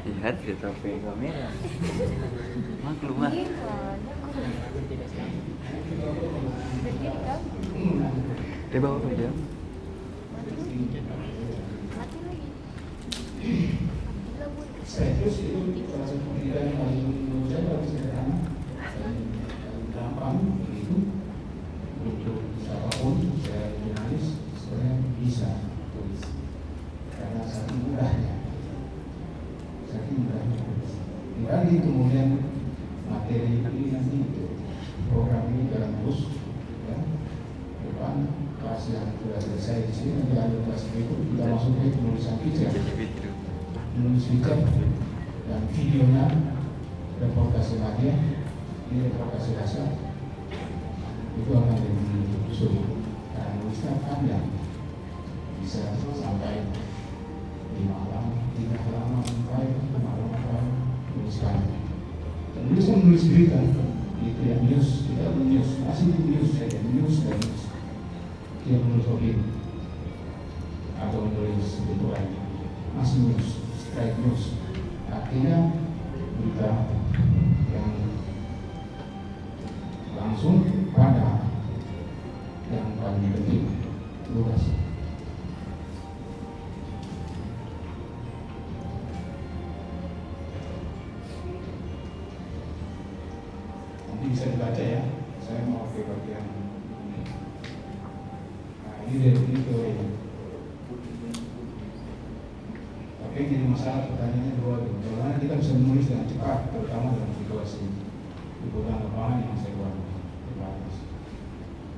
Lihat di trofi kamera. Maklum lah. Dia bawa apa dia? Saya terus itu proses pendidikan yang paling menurut saya paling sederhana dan gampang begitu untuk siapapun saya jurnalis sebenarnya bisa tulis karena saking mudahnya tulis. Lagi kemudian materi ini nanti program ini dalam terus ya depan kelas yang sudah selesai di sini nanti ada kelas berikut kita masuk ke penulisan feature menulis feature dan videonya reportase media ini reportase dasar itu akan lebih sulit karena nulisnya panjang bisa sampai 5 halaman, 3 halaman, 5 halaman tuliskan menulis berita itu yang news, tidak news, masih news saja, news dan news dia menulis opini atau menulis itu lain masih news, straight news artinya berita yang langsung pada yang paling penting luas. Nanti bisa dibaca ya, saya mau ke bagian ini. Nah ini dari teorinya. Tapi jadi masalah pertanyaannya dua gitu. Bagaimana kita bisa menulis dengan cepat, terutama dalam situasi liputan lapangan yang saya buat terbatas.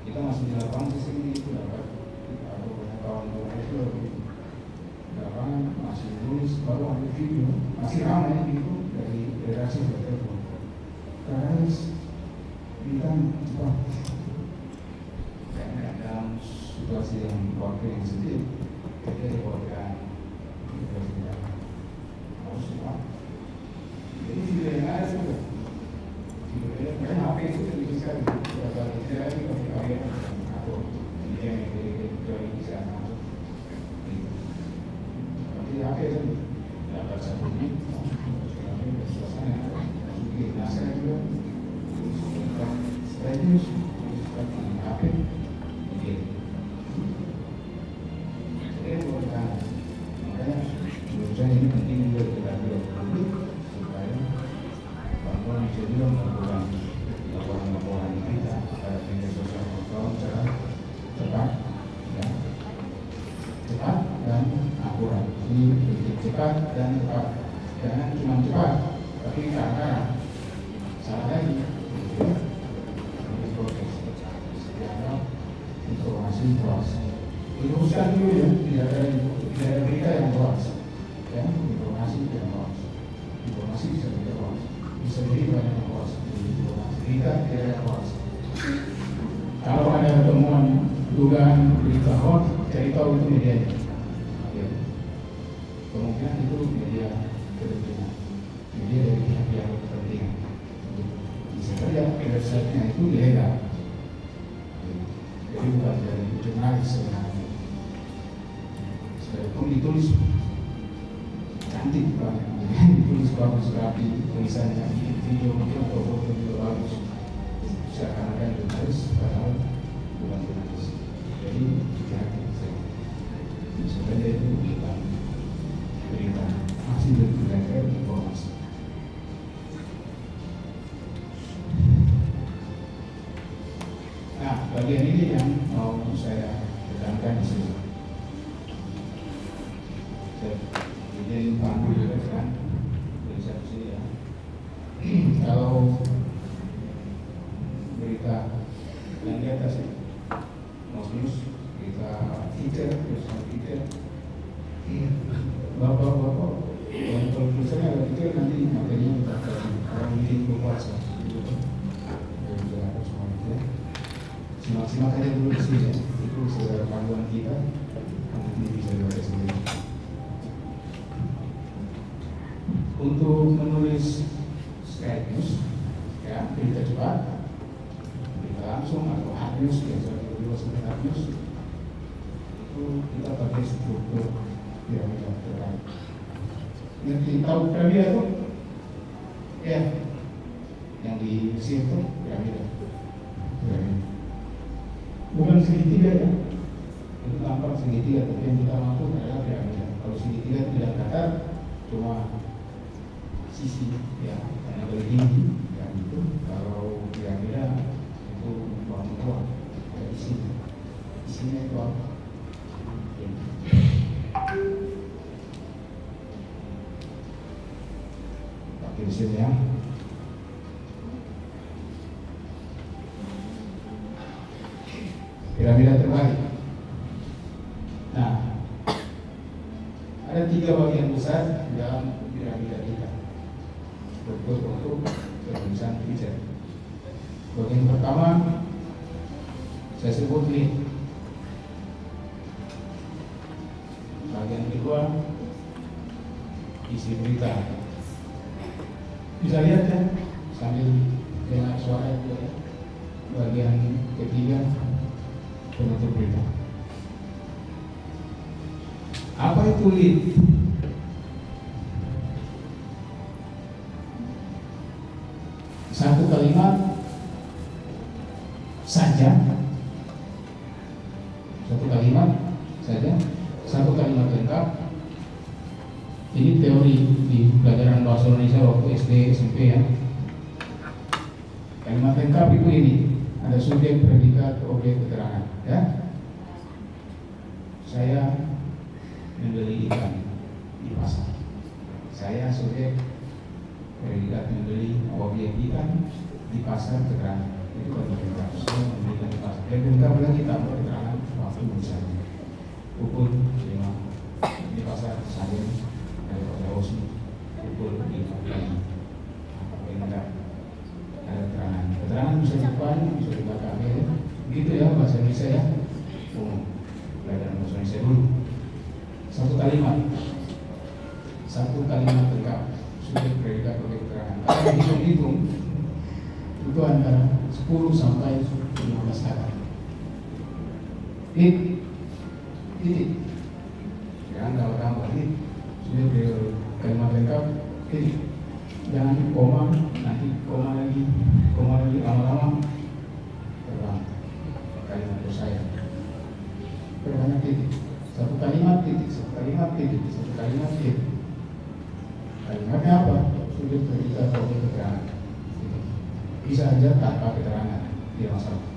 Kita masih di lapangan sini itu dapat atau banyak kawan-kawan itu di lapangan masih menulis baru ada video masih ramai itu dari redaksi bertelepon. Karena kita cepat. Karena dalam situasi yang waktu yang sedikit, kita dibuatkan harus cepat. Jadi video yang ada juga. Video HP itu lebih sekali. Berapa tidak lagi pakai atau dia yang dari bisa masuk. Tapi HP itu dapat satu menit. Suasana nah saya juga serius seperti HP jadi bukan makanya menurut saya ini penting juga kita publik supaya bantuan bisa juga melakukan laporan kita pada media sosial secara cepat cepat dan akurat ini cepat dan tepat jangan cuma cepat tapi karena salah lagi proses dianggap informasi hoax diuruskan dulu ya tidak ada berita yang hoax ya informasi yang hoax informasi bisa jadi hoax bisa jadi banyak yang hoax berita tidak ada hoax kalau ada temuan dugaan berita hoax cari tahu itu medianya ya. Kemungkinan itu media kepentingan media dari pihak yang kepentingan bisa saja website-nya itu ilegal jadi bukan dari jurnalis sebenarnya sekalipun ditulis cantik banget ditulis bagus rapi tulisannya video atau foto video bagus seakan-akan jurnalis padahal bukan jurnalis jadi hati-hati sebenarnya itu bukan berita masih berita informasi. Nah, bagian ini yang mau saya tekankan di sini. Saya bikin panggul juga kan, resepsi ya. Kalau berita yang di atas ini, news, berita feature, bapak-bapak, yang produsernya ada feature nanti materinya kita orang bikin berkuasa. Simak aja dulu di sini ya. Itu secara panduan kita nanti bisa dibaca sendiri. Untuk menulis straight news ya berita cepat berita langsung atau hard news biasanya juga seperti hard news itu kita pakai struktur piramida terkait Ngerti tahu piramida tuh? Ya, yang di Mesir tuh piramida. Bukan segitiga ya, itu tampak segitiga, tapi yang kita maksud adalah piramida. Kalau segitiga tidak datar, cuma sisi ya, yang lebih tinggi yang itu. Kalau piramida itu bangun tua, ada isinya itu apa? Pakai di sini ya. Piramida terbalik. Nah, ada 3 bagian besar dalam piramida kita. Bentuk penulisan pijat. Bagian pertama saya sebut lead. Bagian kedua isi berita. Bisa lihat ya sambil dengar suara itu ya. Bagian ketiga penutup berita. Apa itu lead? Satu kalimat saja, satu kalimat saja, satu kalimat lengkap. Ini teori di pelajaran bahasa Indonesia waktu SD SMP ya. Kalimat lengkap itu ini, ada subjek, predikat, objek, keterangan ya. Saya membeli ikan di pasar. Saya subjek, predikat, membeli objek ikan di pasar, keterangan. Itu kan lengkap. Saya membeli ikan di pasar. Dan lengkap lagi tambah keterangan waktu misalnya pukul 5 di pasar saya dari Kota Osmi pukul 5 pagi. Lengkap. Ada keterangan bisa di depan, bisa di belakang ya. Begitu ya bahasa Indonesia ya. Pelajaran bahasa Indonesia dulu. Satu kalimat lengkap, subjek, predikat, objek, keterangan. Kalau hitung-hitung itu antara 10 sampai 15 kata. Titik. Jangan kalau tambah subjek, kalimat lengkap, titik. Jangan koma, nanti koma lagi lama-lama terbang kalimat saya. Perbanyak titik. Satu kalimat titik, satu kalimat titik, satu kalimat titik. Kalimatnya apa? Subjek, predikat, objek, keterangan. Bisa aja tanpa keterangan, tidak masalah.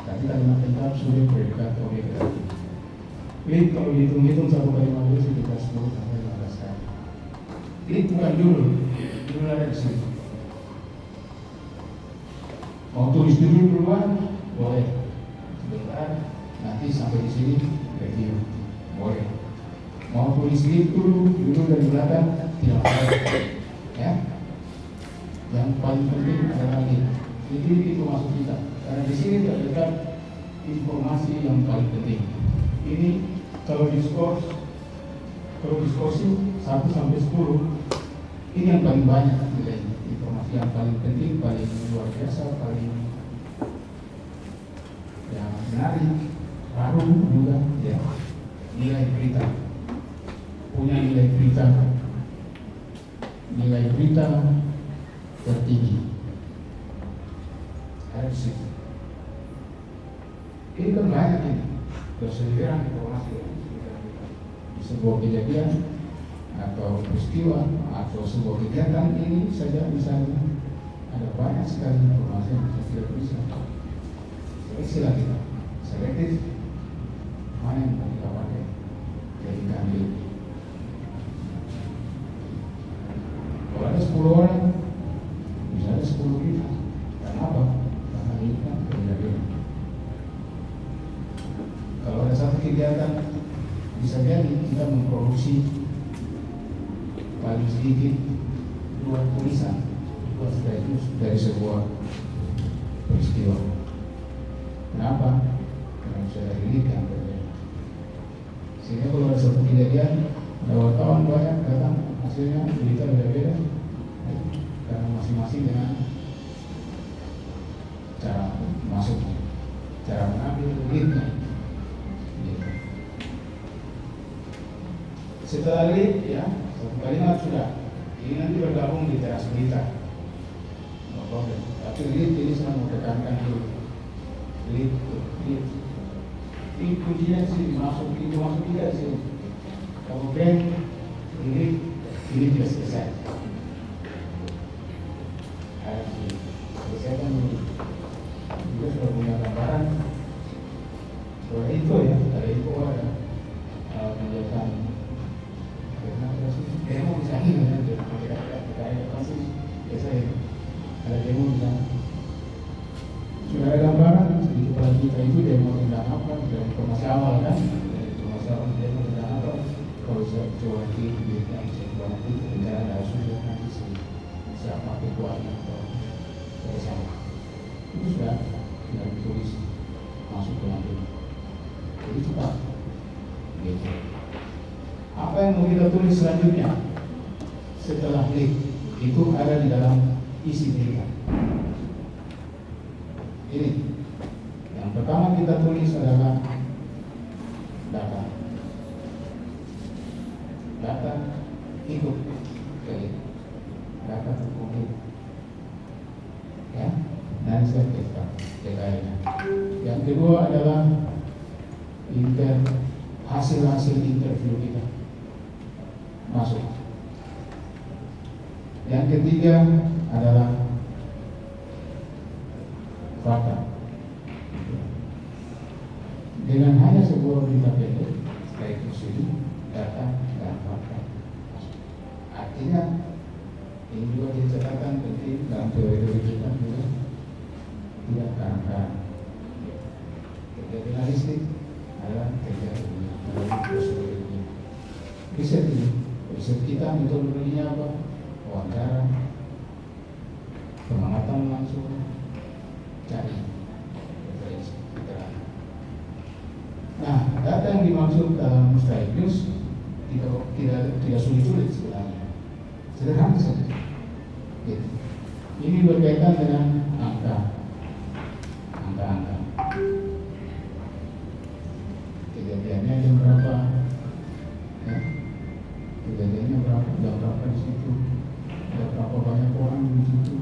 Tapi kalimat lengkap subjek, predikat, objek, keterangan. Lead kalau dihitung-hitung satu kalimat itu sekitar 10 sampai 15 kali. Lead bukan dulu ada di sini. Mau tulis duluan, boleh. Sebentar, nanti sampai di sini review, boleh. Mau tulis lead dulu dari belakang, tidak masalah. Ya. Yang paling penting adalah lead. Itu maksud kita. Karena di sini terdapat informasi yang paling penting. Ini kalau diskursi 1 sampai 10, ini yang paling banyak nilai informasi yang paling penting, paling luar biasa, paling yang menarik, baru juga ya. Nilai berita, punya nilai berita tertinggi. Harus itu. Ini kan banyak ini. Berseliweran informasi di sebuah kejadian atau peristiwa atau sebuah kegiatan ini saja misalnya ada banyak sekali informasi yang bisa seleksi lagi selektif mana yang mau kita pakai jadikan ini. Kalau ada 10 orang bisa ada 10 kita. Kenapa? Karena ini kan kejadian. Kalau ada satu kegiatan bisa jadi kita memproduksi paling sedikit 2 tulisan, 2 status dari sebuah peristiwa. Kenapa? Karena sudah dilihat terjadi. Sehingga kalau ada satu kejadian, ada wartawan banyak datang, hasilnya berita beda-beda, karena masing-masing dengan cara masuknya, cara mengambil leadnya. Setelah lead ya, satu satu kalimat sudah. Ini nanti bergabung di teras berita. No problem. Tapi lead ini saya mau tekankan dulu. Lead. Ini kuncinya sih masuk tidak sih. Kalau bank ini tidak selesai. Saya kan juga sudah punya gambaran. Soal itu ya, ada itu ada menjelaskan kenapa sih demo misalnya kita pasti biasa ya ada demo misalnya sudah ada gambaran sedikit lagi kita itu demo tentang apa dari informasi awal kan dari informasi awal demo tentang apa kalau saya coba di yang saya coba nanti bicara ada sudah nanti siapa ketuanya atau saya sama itu sudah ditulis masuk ke nanti jadi cepat gitu. Apa yang mau kita tulis selanjutnya setelah klik itu ada di dalam isi berita. Ini yang pertama kita tulis adalah data ikut klik data terkumpul ya dan sertifikat DKI-nya. Yang kedua adalah hasil interview kita masuk. Yang ketiga adalah fakta. Dengan hanya sebuah berita pendek, setelah itu sini data dan fakta. Artinya ini juga dicatatkan penting dalam teori kita juga tidak karang-karang. Kerja jurnalistik adalah kerja dalam prosedurnya. Riset kita metodologinya apa? Wawancara, pengamatan langsung, cari referensi keterangan. Nah, data yang dimaksud dalam Mustahil News tidak sulit-sulit sebenarnya, sederhana saja. Gitu. Ini berkaitan dengan angka. Kejadiannya jam berapa? Ya. Kejadiannya berapa? Jam berapa di situ? Ada berapa banyak orang di situ?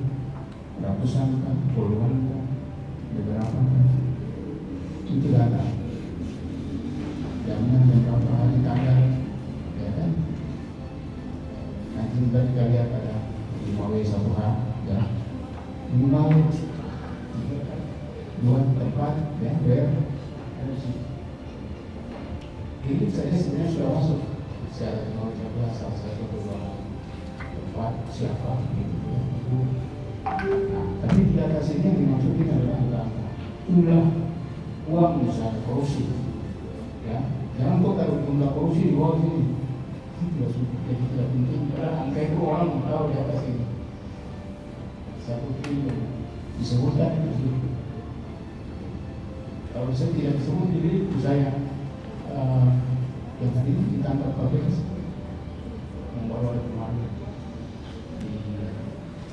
Ratusan kan? Puluhan kan? Beberapa kan? Itu data. Jamnya jam berapa hari tanggal? Ya kan? Nanti kita lihat ada 5W1H ya. Minimal 2 tempat ya, ada sih. Ini saja sebenarnya sudah masuk secara teknologi salah satu beberapa tempat siapa gitu ya. Nah, tapi di atas ini yang dimaksudkan adalah angka jumlah uang misalnya korupsi ya. Jangan kok taruh jumlah korupsi di bawah sini, itu jadi tidak penting karena angka itu orang mau tahu di atas ini 1 triliun disebutkan itu. Kalau saya tidak disebut jadi saya yang tadi ditangkap KPK membawa kemarin di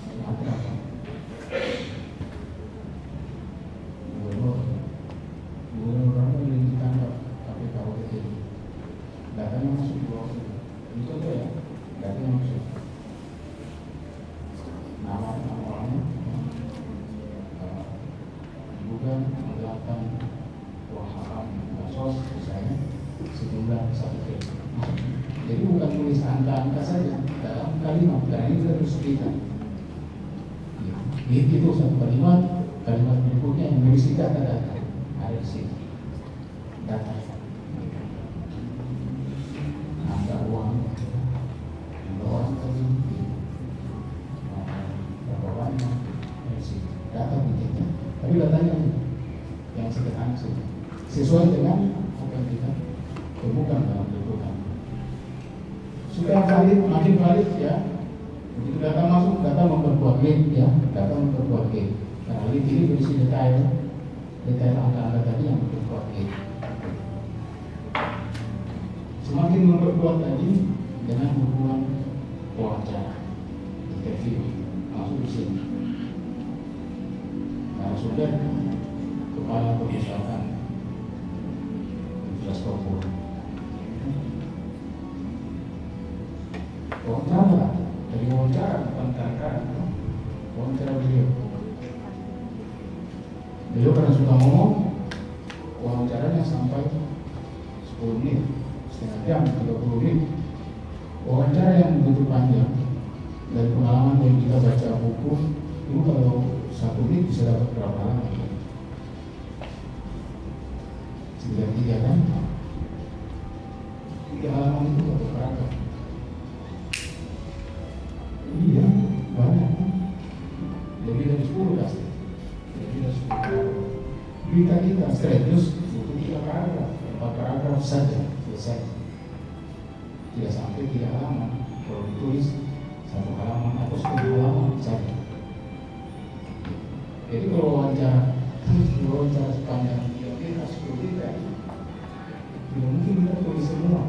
Sumatera gubernur apa yang ditangkap KPK waktu itu datanya masuk di bawah itu aja ya datanya masuk nama orangnya bukan menggelapkan uang haram bansos misalnya sejumlah 1 triliun. Jadi bukan tulis angka-angka saja dalam kalimat, karena ini kita harus cerita. Itu satu kalimat berikutnya yang berisi data-data ada di sini. Data, angka uang, orang tadi, berapa banyak, dari sini. Data bentuknya, tapi datanya yang sederhana saja, sesuai dengan apa yang kita temukan dalam liputan. Supaya valid, makin valid ya. Begitu data masuk, data memperkuat link ya, data memperkuat link. Karena link ini berisi detail angka-angka tadi yang memperkuat link. Semakin memperkuat tadi dengan hubungan wawancara, interview masuk di sini. Nah, sudah kepala perpustakaan infrastruktur. wawancara, dari wawancara bukan karena wawancara beliau. Beliau karena suka ngomong, wawancaranya sampai 10 menit, setengah jam, 30 menit. Wawancara yang begitu panjang, dari pengalaman yang kita baca buku, itu kalau 1 menit bisa dapat berapa lama? 93 kan? 3 halaman itu satu paragraf. Iya, banyak. Lebih dari 10 pasti. Lebih dari 10 paragraf. Berita kita serius, buku 3 paragraf, 4 paragraf saja selesai. Tidak sampai 3 halaman. Kalau ditulis 1 halaman atau 10 halaman saja. Jadi kalau wawancara sepanjang kira-kira 10 detik, tidak mungkin kita tulis semua.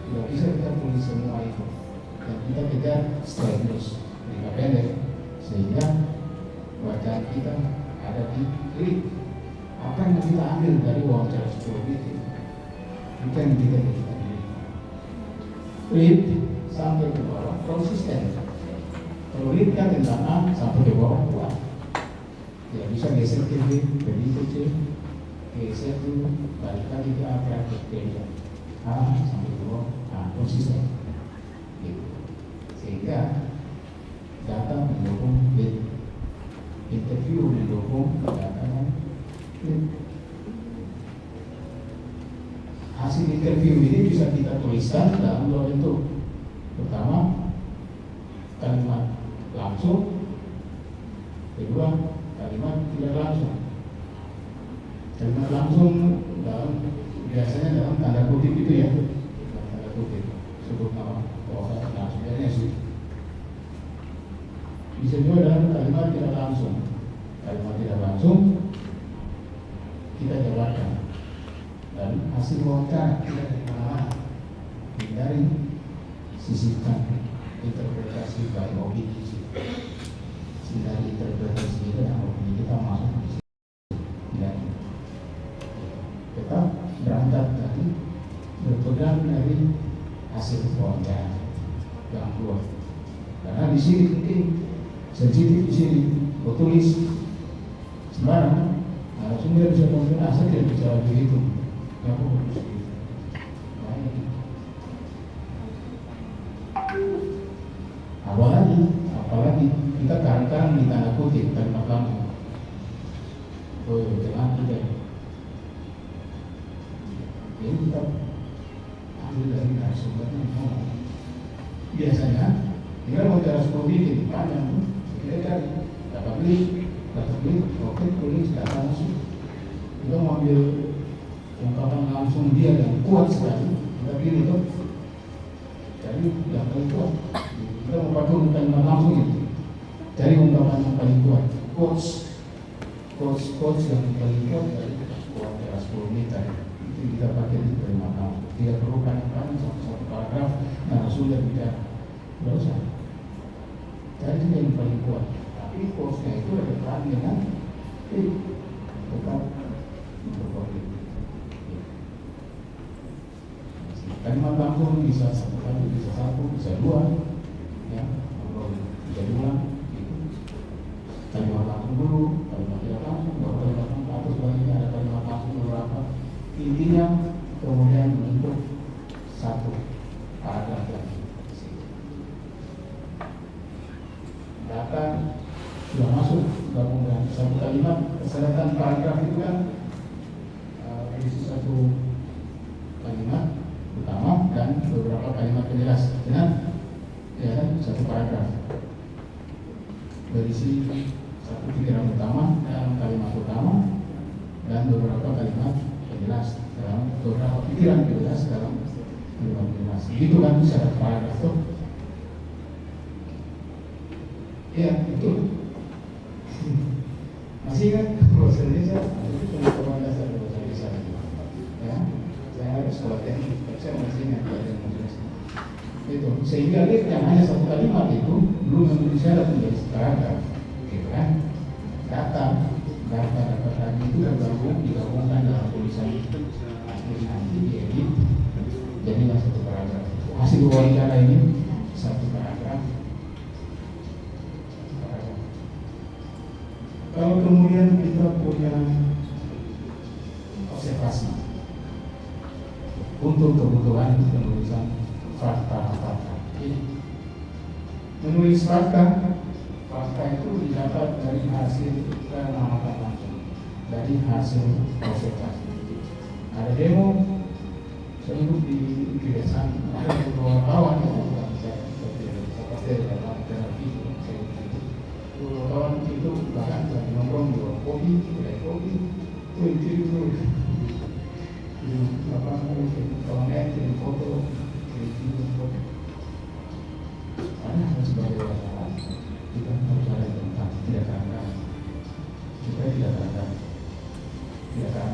Tidak bisa kita tulis semua itu. Dan kita kejar serius, jika pendek, sehingga bacaan kita ada di klik. Apa yang kita ambil dari wawancara 10 detik, itu yang kita ambil. Klik sampai ke bawah, konsisten. Kalau lead kan tentang A sampai ke bawah kuat. Ya bisa geser kiri, lebih kecil, geser dulu, balik lagi ke A, A sampai ke bawah, konsisten. Gitu. Sehingga data mendukung lead, interview mendukung data lead. Hasil interview ini bisa kita tuliskan dalam 2 bentuk. Pertama, kalimat langsung. Kedua, kalimat tidak langsung. Kalimat langsung biasanya dalam tanda kutip itu ya, dalam tanda kutip sebut nama sebenarnya sih. Bisa juga dalam kalimat tidak langsung. Kalimat tidak langsung kita jabarkan, dan hasil wawancara kita dari mana-mana, hindari sisipkan interpretasi by opini. Dari interpretasi itu yang opini kita masuk dan tetap berangkat dari berpegang dari hasil wawancara yang keluar. Karena di sini penting, sensitif di sini, tulis sembarang, narasumber bisa mungkin asal tidak bicara begitu, nggak perlu begitu. Apalagi kita kadang-kadang di tanda kutip kalimat langsung. Oh, jangan kita. Jadi kita ambil dari narasumbernya ngomong. Biasanya tinggal wawancara 10 detik panjang, kita cari data klik, oke, tulis data langsung. Kita mau ambil ungkapan langsung dia yang kuat sekali, kita pilih itu. Jadi yang paling kuat. Kita mau pakai ungkapan langsung itu. Cari ungkapan yang paling kuat. Quotes yang paling kuat dari wawancara 10 menit itu kita pakai di terima kamu. Tidak perlu panjang satu paragraf narasumber bicara. Tidak usah. Cari yang paling kuat. Tapi quotesnya itu ada peran dengan tetap memperkuat. Kalimat langsung bisa 1 kali, bisa 1, bisa 2, ya, bisa diulang. Kalimat langsung dulu, kalimat tidak langsung, baru kalimat langsung, atau selanjutnya ada kalimat langsung beberapa. Intinya kemudian membentuk 1 paragraf lagi. Data sudah masuk, gabungkan 1 kalimat, kesehatan paragraf itu kan berisi 1 kalimat utama dan beberapa kalimat penjelas, benar? Ya kan, 1 paragraf berisi 1 pikiran utama dalam kalimat utama dan beberapa kalimat penjelas dalam beberapa pikiran penjelas dalam kalimat penjelas. Itu kan syarat paragraf itu. Ya, itu masih kan bahasa Indonesia itu pengetahuan dasar bahasa Indonesia. Ya, saya harus sekolah teknik, saya masih ingat bahasa Indonesia. Itu sehingga dia yang hanya 1 kalimat itu belum memenuhi syarat menjadi paragraf, gitu kan? Data tadi itu digabungkan dalam tulisan nanti diedit jadilah 1 paragraf. Hasil wawancara ini satu paragraf. Kalau kemudian kita punya observasi untuk kebutuhan penulisan fakta-fakta. Menulis fakta itu didapat dari hasil pengamatan langsung, dari hasil observasi. Ada demo, saya duduk di pedesaan, ada beberapa kawan yang pasti ada dalam terapi. Beberapa kawan itu bahkan lagi nongkrong di warung kopi, kedai kopi, itu apa kawannya kirim foto, kirim foto. Karena sebagai wartawan kita harus ada tentang tidak akan supaya tidak akan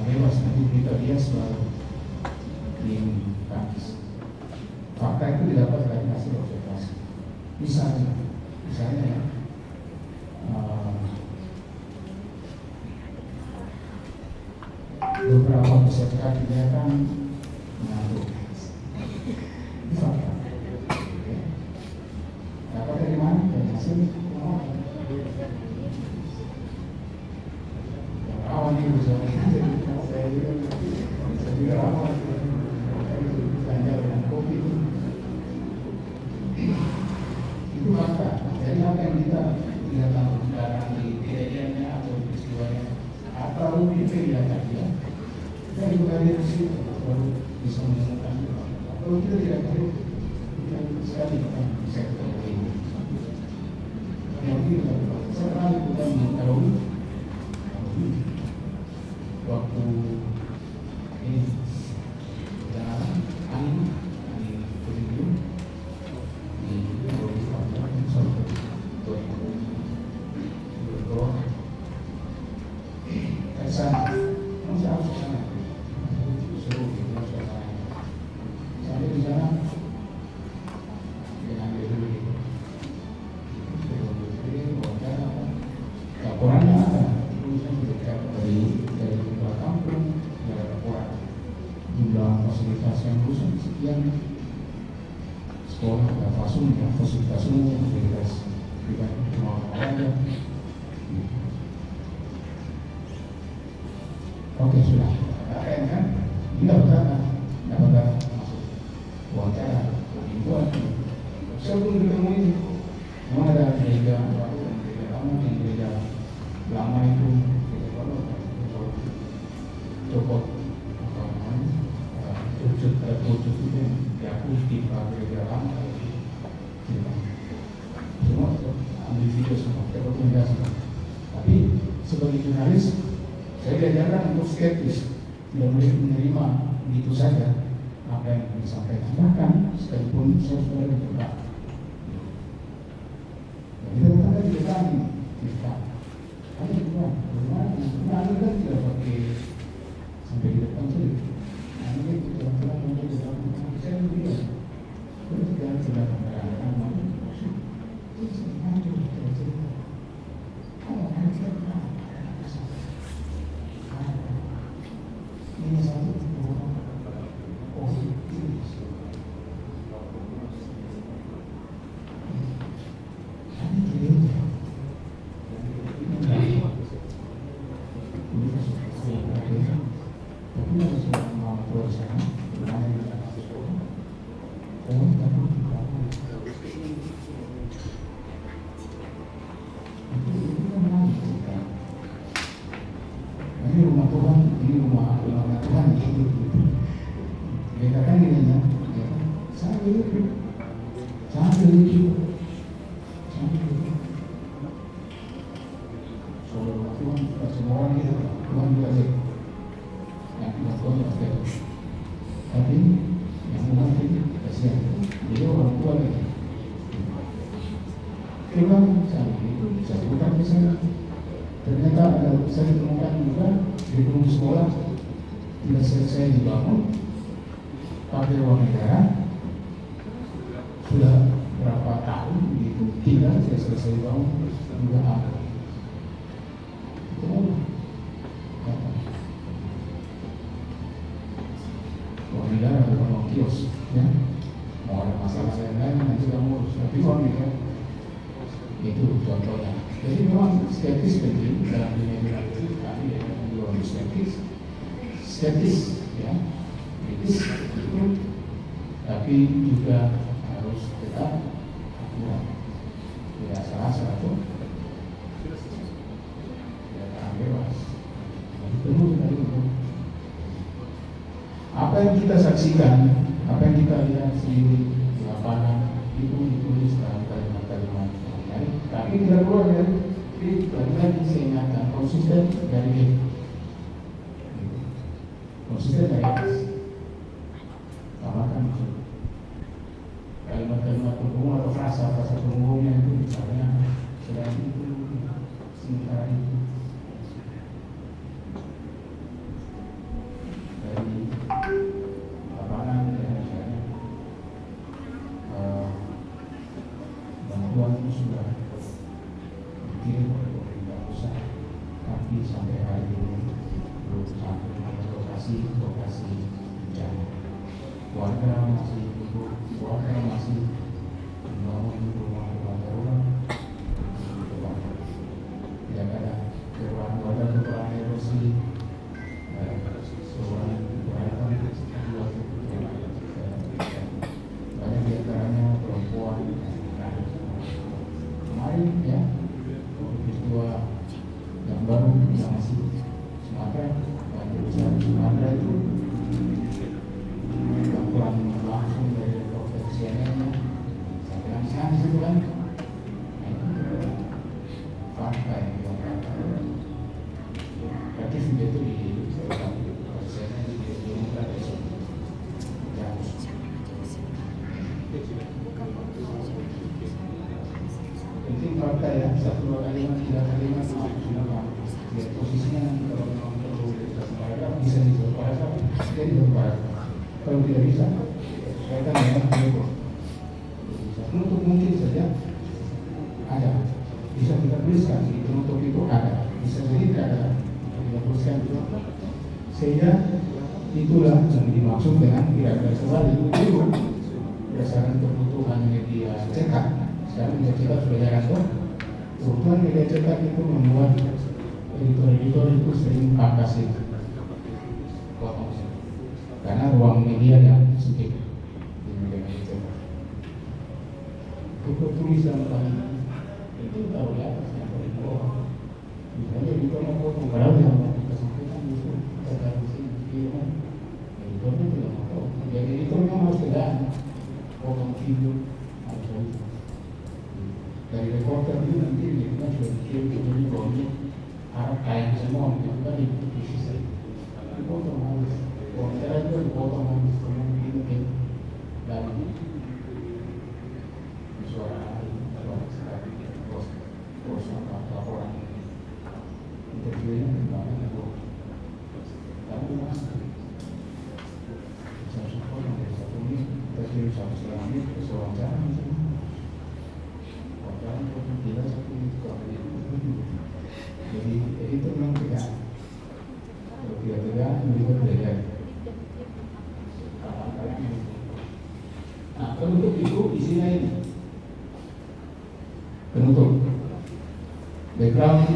bebas nanti kita bias baru di kampus. Fakta itu didapat dari hasil observasi. Misalnya ya, beberapa peserta kegiatan mengandung fakta. Dapat dari mana? Dari hasil pengamatan. Awal ini saya juga awal belanja dengan kopi itu fakta. Jadi apa yang kita lihat dalam di kejadiannya atau peristiwanya atau kita lihat dia, kita juga lihat situ baru bisa menemukan. Kalau kita tidak tahu, kita sekali kita bisa ketahui. Yang kita sekali kita mengetahui waktu ini dan angin puting di sampai di sana dengan laporannya ada dari jumlah kampung, dari laporan jumlah fasilitas yang khusus sekian, sekolah ada fasum ya, fasilitas umum, fasilitas pribadi semua warga. Oke sudah, kan? Tidak dapat masuk wawancara, itu sebelum ketemu ini, memang ada gereja baru dan gereja lama, yang gereja lama itu copot wujud itu yang dihapus di gereja lama, semua ambil video semua, dokumentasi. Tapi sebagai jurnalis, saya diajarkan untuk skeptis, tidak boleh menerima begitu saja apa yang disampaikan, bahkan sekalipun saya sudah mencoba. Kita katakan tidak berani, kita hanya bagaimana kan tidak pakai sampai di depan saja. Ini kita lakukan untuk di dalam saya bilang, kita tidak mengadakan malu. Ini satu ini rumah Tuhan, ini rumah Tuhan hidup. Dia katakan ini ya, saya hidup. Soal rumah Tuhan, semua orang hidup, Tuhan juga hidup. Yang rumah Tuhan pasti ada. Tapi yang rumah hidup, kasihan. Dia orang tua lagi. Keluar, saya bukan di sana. Ternyata ada saya ditemukan juga gedung sekolah tidak selesai dibangun, pakai uang negara, sudah berapa tahun begitu tidak selesai dibangun juga ada. Uang negara bukan uang kios, ya. Mau ada masalah lain-lain nanti kamu urus. Itu contohnya. Jadi memang skeptis penting dalam dunia jurnalistik. Kami juga harus skeptis ya, kritis itu, tapi juga harus tetap akurat, tidak salah pun, tidak akan bebas. Perlu kita itu. Apa yang kita saksikan, apa yang kita lihat sendiri di lapangan itu ditulis dalam kalimat-kalimat. Tapi tidak keluar dari lagi saya ingatkan konsisten dari atas. Tambahkan kalimat-kalimat penghubung atau frasa penghubungnya itu misalnya sedang itu, sementara itu. Dari lapangan ya misalnya bantuan itu sudah dikirim oleh pemerintah pusat, tapi sampai hari ini belum sampai lokasi bencana. Warga masih hidup, warga masih membangun rumah-rumah darurat. Tidak ada kekurangan erosi, seorang kekurangan banyak di antaranya perempuan. Kemarin ya, peristiwa yang baru yang masih Sumatera, banjir besar di Sumatera itu laporan langsung dari dokter CNN sampai langsung itu kan, fakta yang dilakukan. Berarti sudah itu di CNN di Indonesia. Penting fakta ya, satu dua kalimat, tiga kalimat, sudah lihat posisinya kalau memang perlu paragraf bisa disebut paragraf, jadi disebut paragraf. Kalau tidak bisa, saya kan memang penutup. Penutup mungkin saja ada, bisa kita tuliskan di penutup itu ada, bisa jadi tidak ada, kita tuliskan itu. Sehingga itulah yang dimaksud dengan tidak ada kembali dulu berdasarkan kebutuhan media cetak. Sekarang media cetak sudah jarang tuh. Kebutuhan media cetak itu membuat editor-editor itu sering kasih potong karena ruang media yang sempit di media cetak. Untuk tulisan lain itu taruh di atas yang paling bawah. Misalnya editor mau potong berapa yang mau disampaikan itu kita taruh di sini. Editornya tidak mau tahu. Jadi editornya harus tegaan potong video atau dari reporter itu nanti dia sudah dikirim ke ini harap kain semua itu kan di sisi dipotong habis, wawancara juga dipotong habis, kemudian begini dan suara sekali terus laporan interviewnya kembali tapi mas saya potong dari 1 menit interview 1,5 menit terus wawancara tidak 1 menit jadi itu memang tidak juga belajar. Nah, penutup itu isinya ini penutup background,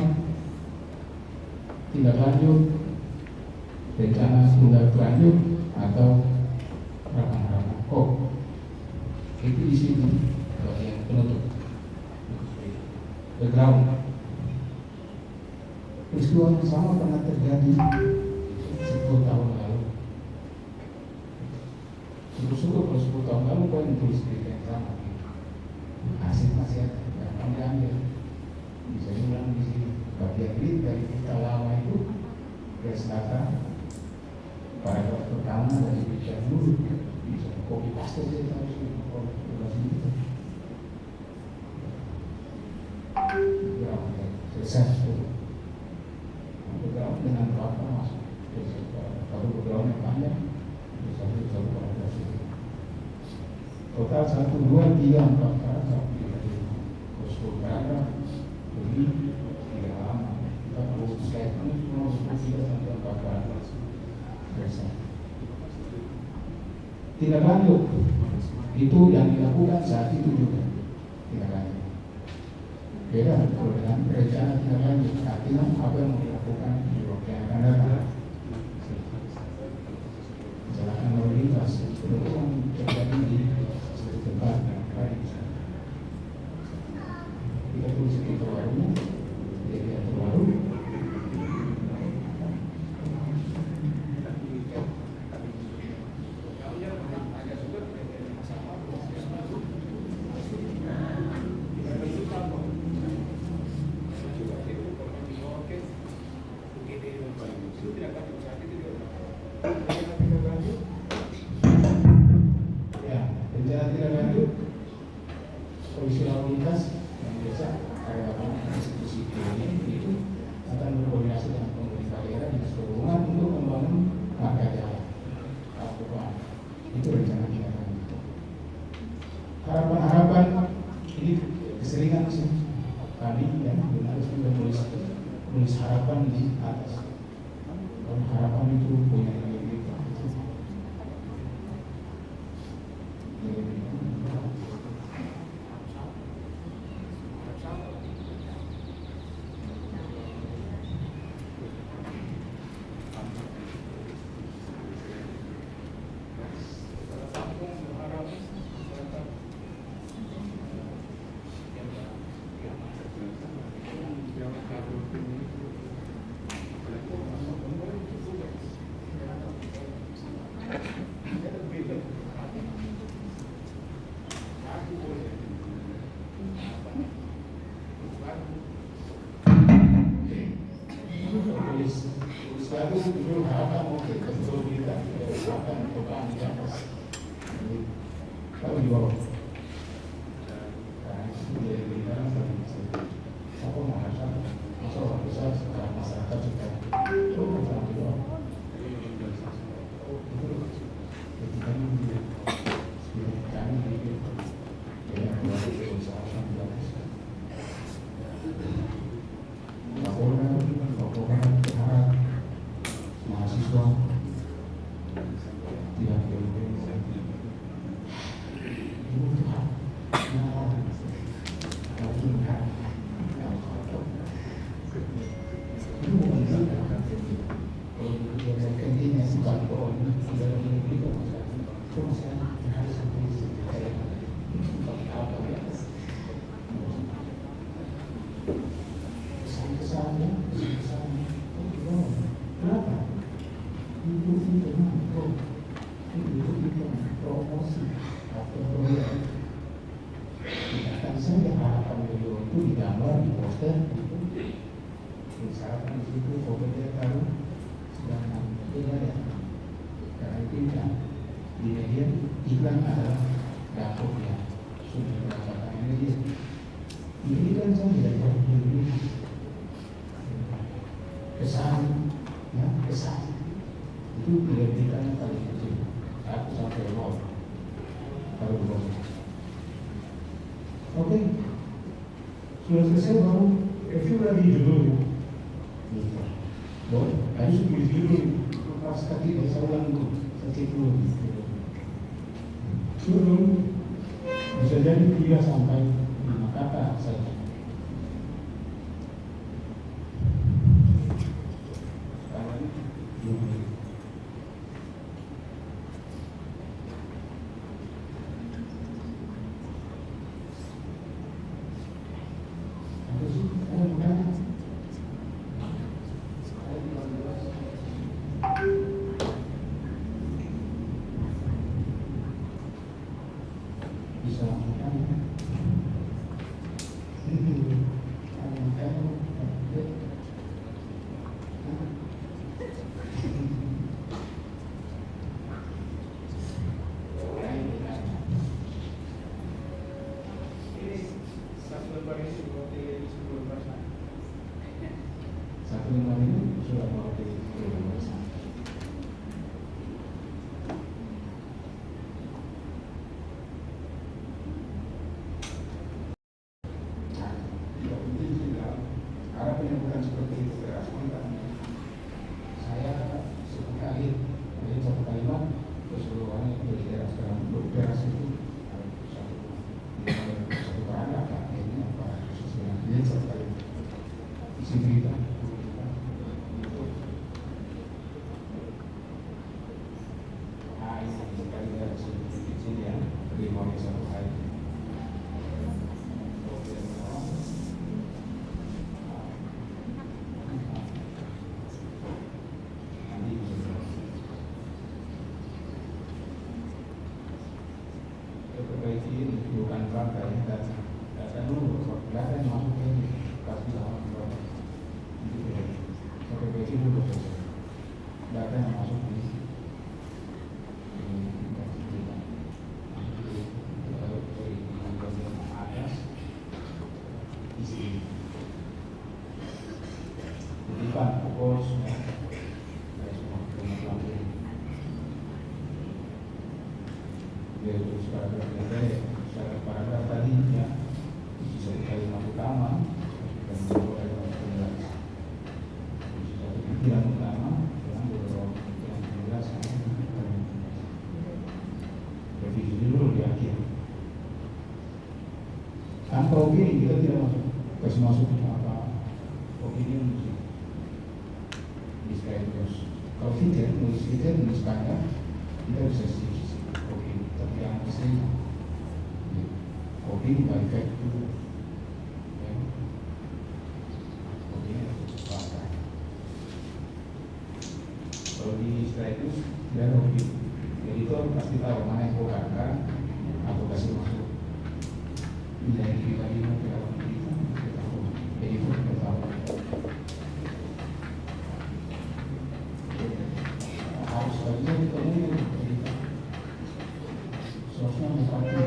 tindak lanjut, rencana tindak lanjut atau rangka-rangka itu di sini bagian penutup. Background peristiwa yang sama pernah terjadi 10 tahun lalu. Syukur-syukur kalau 10 tahun lalu kau yang tulis berita yang sama. Hasil masih ada, yang kami ambil. Bisa diulang di sini. Bagian berita dari berita lama itu garis data paragraf pertama dari berita dulu bisa copy paste saja harus selesai. Background dengan apa masuk? Kalau background yang panjang, bisa paragraf itu. Total 1, 2, 3, 4 paragraf. Terus paragraf, lebih 3 halaman. Kita perlu slide ini cuma 3 sampai 4 paragraf. Selesai. Tindak lanjut itu yang dilakukan saat itu juga. Tindak lanjut. beda kalau dengan rencana tindak lanjut. Artinya apa yang mau dilakukan di waktu yang akan datang. Kecelakaan lalu lintas itu yang terjadi di tempat lain. Kita tulis di terbarunya, dia terbaru. Rencana tindak lanjut polisi lalu lintas yang biasa karyawan institusi ini itu akan berkoordinasi dengan pemerintah daerah di perhubungan untuk membangun marga jalan. Itu rencana tindak lanjut. Harapan-harapan ini keseringan sih kami dan harus juga menulis harapan di atas. Kalau harapan itu punya lalu judul harapan mungkin betul kita akan bukan di atas lalu di bawah dia bilang apa masalah besar sekarang masyarakat juga itu bukan di bawah itu kami mahasiswa tidak promosi atau proyek. Tindakan saja harapan beliau itu digambar di poster itu. Misalkan di situ foto dia taruh sedangkan tidak ada. Karena itu kan di media iklan adalah dapur yang sudah merasakan media. Ini kan saya tidak tahu kesan, ya kesan itu tidak ditanya paling kecil. Aku sampai mau kalau belum. Oke, sudah selesai baru review lagi judulnya. Boleh, harus tulis judul. Pas tadi saya ulang dulu, saya cek dulu. Judul bisa jadi 3 sampai 5 kata saja. Bisa satu lembar ini sudah mewakili bersama. Harapannya bukan seperti itu keras kontan. Saya sekali dari satu kalimat keseluruhannya dari daerah sekarang beras itu satu perangkat ini apa sesuatu sampai 1 hari. Perbaiki bukan rangka ya, data dulu, data yang masuk ini kasih lawan berapa, perbaiki dulu saja, data yang masuk di bagian atas isi, titipan pokok semua, semua pelan-pelan. Yaitu paragraf tadi ya, isi satu kalimat utama dan beberapa kalimat penjelasan. Isi satu pikiran utama dengan beberapa pikiran penjelasan. Revisi dulu di akhir. Tanpa opini kita tidak masuk apa opini musik di sekali terus. Kalau kita nulis banyak, kita bisa sih opini, tapi yang pasti opini by fact itu ya, opini itu fakta. Kalau di status tidak ada opini, editor pasti tahu mana yang bongkar atau kasih masuk nilai kita di dalam kita tahu, editor kita tahu. Harus saja ditemui editor. Sosnya bupati.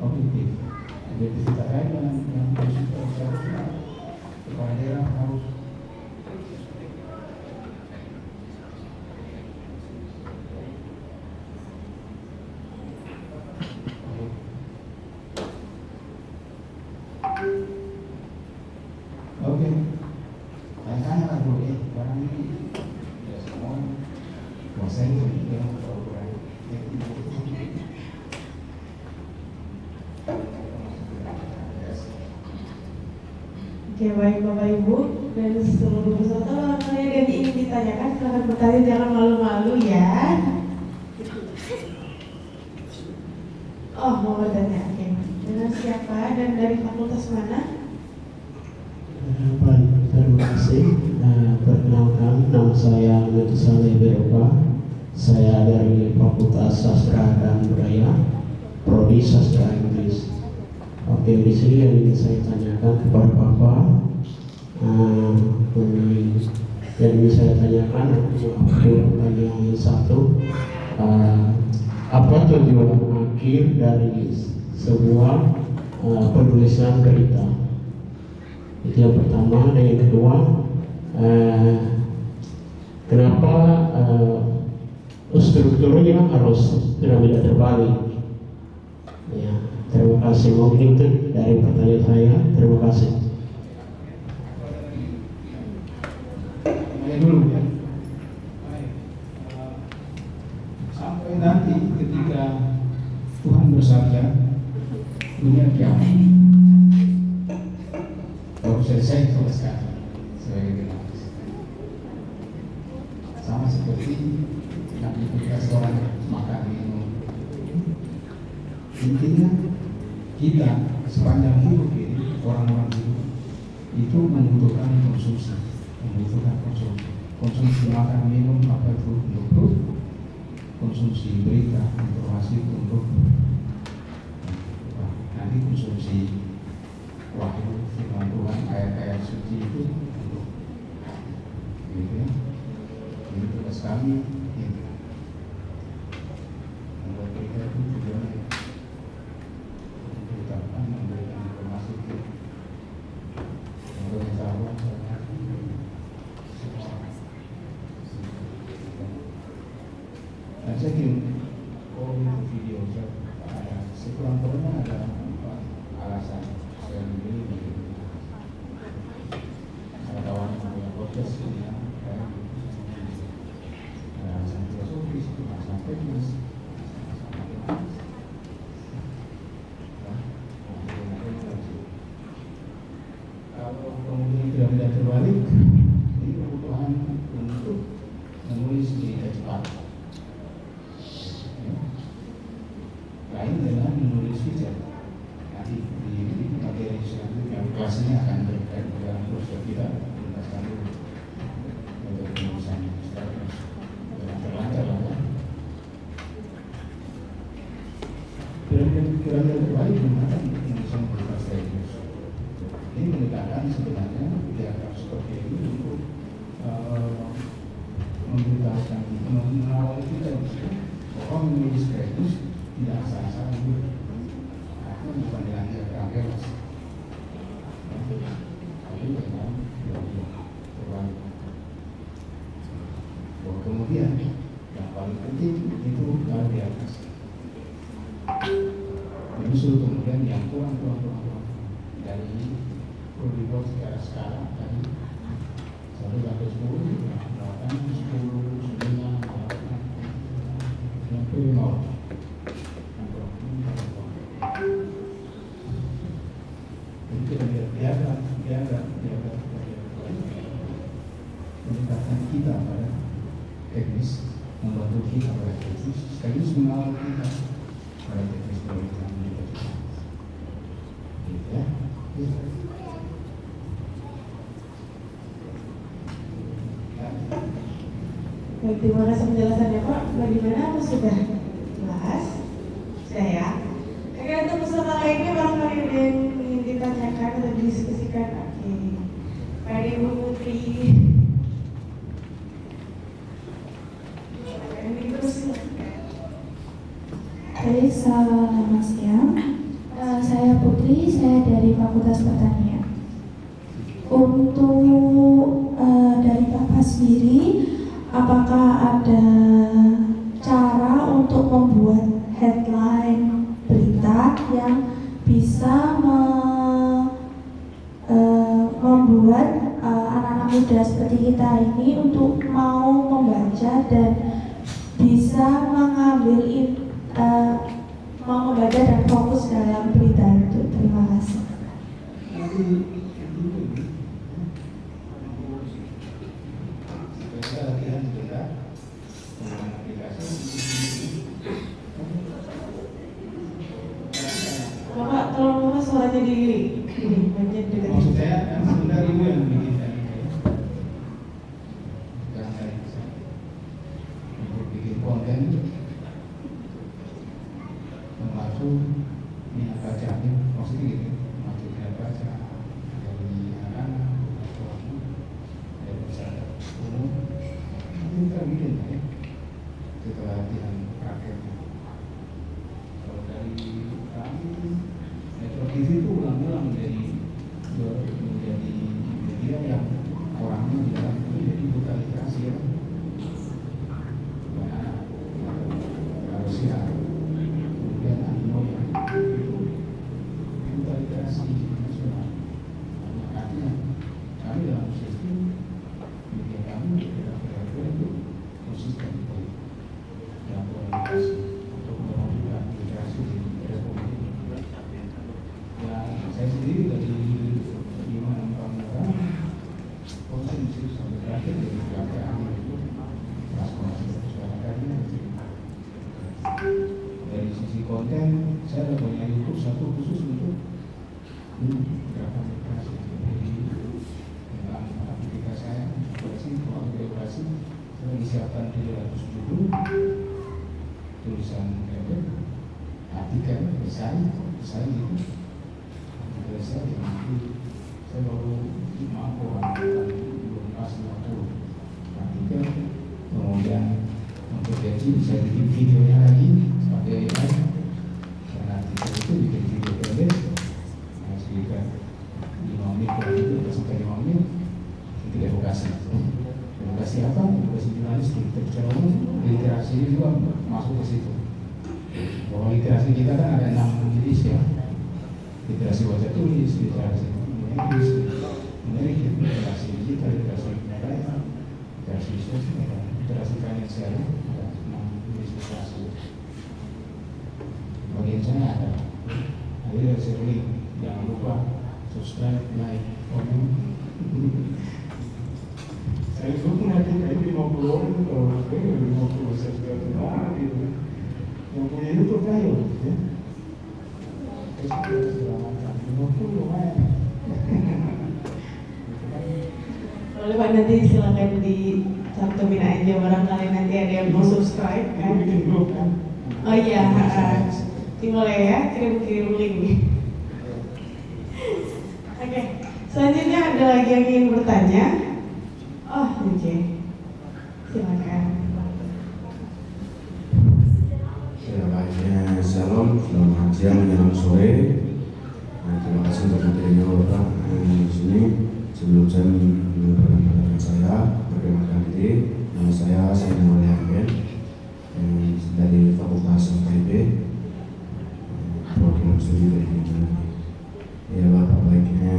Objektif, identitas yang harus seharusnya kepala daerah harus oke. Tanya lah dulu ya, barang ini ya semua kuasai yang berukuran Oke, baik Bapak Ibu dan seluruh peserta, kalau yang ingin ditanyakan silahkan bertanya, jangan malu-malu ya. Oh, mau bertanya, oke. Dengan siapa dan dari fakultas mana? Baik, terima kasih. Perkenalkan, nama saya Metusale Beropa. Saya dari Fakultas Sastra dan Budaya, Prodi Sastra Inggris. Oke, di sini yang ingin saya tanyakan kepada Bapak yang ingin saya tanyakan pertanyaan satu, apa tujuan akhir dari sebuah penulisan berita? Itu yang pertama. Dan yang kedua, kenapa strukturnya harus piramida terbalik? Ya, terima kasih. Mungkin itu dari pertanyaan saya. Terima kasih. dulu ya. Sampai nanti ketika Tuhan bersabda dunia kiamat baru selesai selesai sebagai generasi. Sama seperti Nabi kita seorang makan minum. Intinya kita sepanjang hidup ini, orang-orang hidup itu membutuhkan konsumsi, konsumsi makan minum apa itu untuk perut, konsumsi berita informasi untuk nanti konsumsi wahyu firman Tuhan, ayat-ayat suci itu untuk gitu ya. Jadi tugas kami ini membuat berita itu tujuannya memberitakan, memberikan informasi itu pengetahuan dan saya kira oh itu video ada sekurang-kurangnya ada alasan saya memilih begitu. Ada kawan yang punya podcast ini ya, kayak alasan filosofis, alasan teknis, kalau kemudian tidak terbalik, ini kebutuhan untuk menulis di cepat. Lain dengan menulis feature. Nanti di materi selanjutnya kelasnya akan berkait dengan proses kita tuntaskan dulu untuk penulisan status terlancar lah. Pikiran yang terbaik gimana penulisan berupa status. Ini menegakkan sebenarnya diagram seperti ini untuk memberitahukan, mengawali kita bahwa menulis status tidak asal-asalan dulu. Aku bukan dengan diagram bebas, tapi dengan terbalik. Kemudian yang paling penting itu kalau di atas menyusul kemudian yang kurang dari berdibuat secara skala tadi 1 sampai 10, 8, 10, 9, 8, sampai 0. Itu biarkan meningkatkan kita pada teknis, membantu kita pada teknis, sekaligus mengawal kita pada teknis pemerintahan kita. Gitu ya. Baik, terima kasih penjelasannya Pak. Bagaimana apa sudah jelas? Sudah ya. Oke, untuk peserta lainnya barangkali ada yang ingin ditanyakan atau didiskusikan. Oke, Pak Ibu Putri. Selamat siang. Saya Putri, saya dari Fakultas Pertanian. Untuk dari Bapak sendiri, apakah ada cara untuk membuat headline berita yang bisa membuat anak-anak muda seperti kita ini untuk mau membaca dan bisa mengambil mau membaca dan fokus dalam berita itu? Terima kasih. Bapak, tolong Bapak suaranya di bagian dekat. Maksud saya kan sebenarnya ibu yang bikin tadi bukan saya untuk bikin konten termasuk minat bacanya, maksudnya gitu, termasuk minat baca dari anak-anak, dari masyarakat umum, itu kita bikin ya, setelah latihan prakteknya. Kalau dari kami, Metro TV itu ulang-ulang menjadi media yang orangnya di dalam itu jadi bukan literasi ya, harusnya kemudian animo yang itu bukan literasi nasional. Artinya kami dalam sistem media kami kira-kira itu konsisten dalam komunikasi untuk memajukan literasi di Republik ini. Ya, saya sendiri dari 5-6 tahun belakang konsumsi sampai terakhir dari belakang itu transformasi masyarakatnya. Dari sisi konten, saya ada punya YouTube satu khusus untuk gerakan literasi. Jadi tentang aktivitas saya, literasi, saya disiapkan 370 tulisan pendek, artikel, esai gitu. Saya baru mampu belum pas 50 artikel, kemudian untuk gaji saya bikin videonya lagi sebagai AI, dan artikel itu bikin video pendek sekitar 5 menit itu sampai 5 menit itu edukasi apa? Edukasi jurnalistik, bicara umum, literasi juga masuk ke situ. Bahwa literasi kita kan ada 6 jenis ya. Literasi baca tulis, literasi menulis, literasi digital, literasi budaya, literasi sosial, literasi finansial, ada 6 jenis literasi. Bagian saya ada. Jadi dari sharing, jangan lupa subscribe, like, comment. Saya itu nanti kayak 50 orang itu kalau kayak 50 subscribe gitu. Yang punya YouTube ayo, ya. Terus selamatkan 50 lumayan. Boleh Pak, nanti silakan dicantumin aja, barangkali nanti ada yang mau subscribe kan. Bikin grup kan. Oh iya, boleh ya, kirim link. Oke, selanjutnya ada lagi yang ingin bertanya. Oh, oke. Silakan. Ya, baiknya Shalom, selamat siang menjelang sore. Terima kasih untuk materinya Bapak di sini. Sebelum saya memperkenalkan saya, perkenalkan diri. Nama saya Sayyidina Aliamen dari Fakultas FKIP, program studi dari Indonesia. Ya Bapak, baiknya